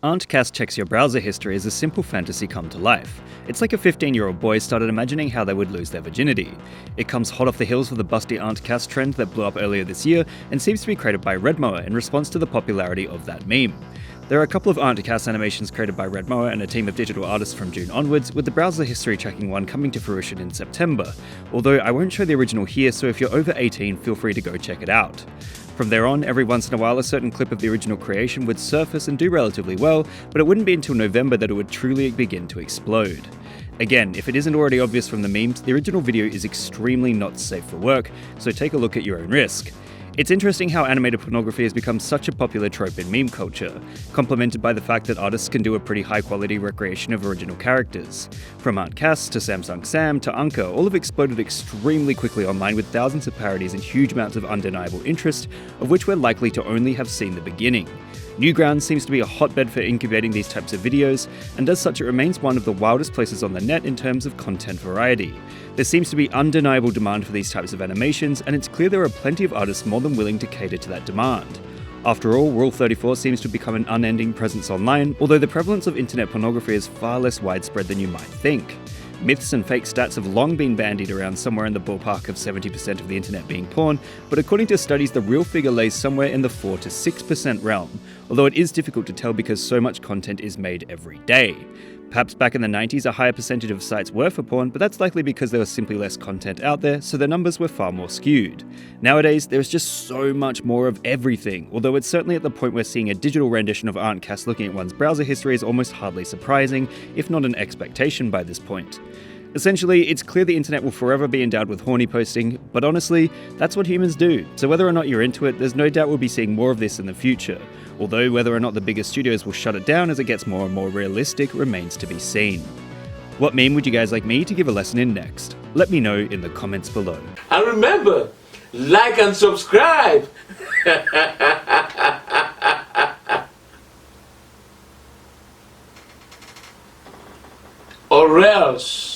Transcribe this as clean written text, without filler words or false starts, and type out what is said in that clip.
AuntCast checks your browser history as a simple fantasy come to life. It's like a 15-year-old boy started imagining how they would lose their virginity. It comes hot off the heels of the busty AuntCast trend that blew up earlier this year and seems to be created by Redmower in response to the popularity of that meme. There are a couple of AuntCast animations created by Redmower and a team of digital artists from June onwards, with the browser history tracking one coming to fruition in September. Although I won't show the original here, so if you're over 18, feel free to go check it out. From there on, every once in a while a certain clip of the original creation would surface and do relatively well, but it wouldn't be until November that it would truly begin to explode. Again, if it isn't already obvious from the memes, the original video is extremely not safe for work, so take a look at your own risk. It's interesting how animated pornography has become such a popular trope in meme culture, complemented by the fact that artists can do a pretty high-quality recreation of original characters. From AuntCast to Samsung Sam to Anka, all have exploded extremely quickly online with thousands of parodies and huge amounts of undeniable interest, of which we're likely to only have seen the beginning. Newgrounds seems to be a hotbed for incubating these types of videos, and as such it remains one of the wildest places on the net in terms of content variety. There seems to be undeniable demand for these types of animations, and it's clear there are plenty of artists more than willing to cater to that demand. After all, Rule 34 seems to become an unending presence online, although the prevalence of internet pornography is far less widespread than you might think. Myths and fake stats have long been bandied around somewhere in the ballpark of 70% of the internet being porn, but according to studies the real figure lays somewhere in the 4 to 6% realm, although it is difficult to tell because so much content is made every day. Perhaps back in the 90s a higher percentage of sites were for porn, but that's likely because there was simply less content out there, so the numbers were far more skewed. Nowadays, there's just so much more of everything, although it's certainly at the point where seeing a digital rendition of AuntCast looking at one's browser history is almost hardly surprising, if not an expectation by this point. Essentially, it's clear the internet will forever be endowed with horny posting, but honestly, that's what humans do, so whether or not you're into it, there's no doubt we'll be seeing more of this in the future. Although whether or not the bigger studios will shut it down as it gets more and more realistic remains to be seen. What meme would you guys like me to give a lesson in next? Let me know in the comments below. And remember, like and subscribe! Or else.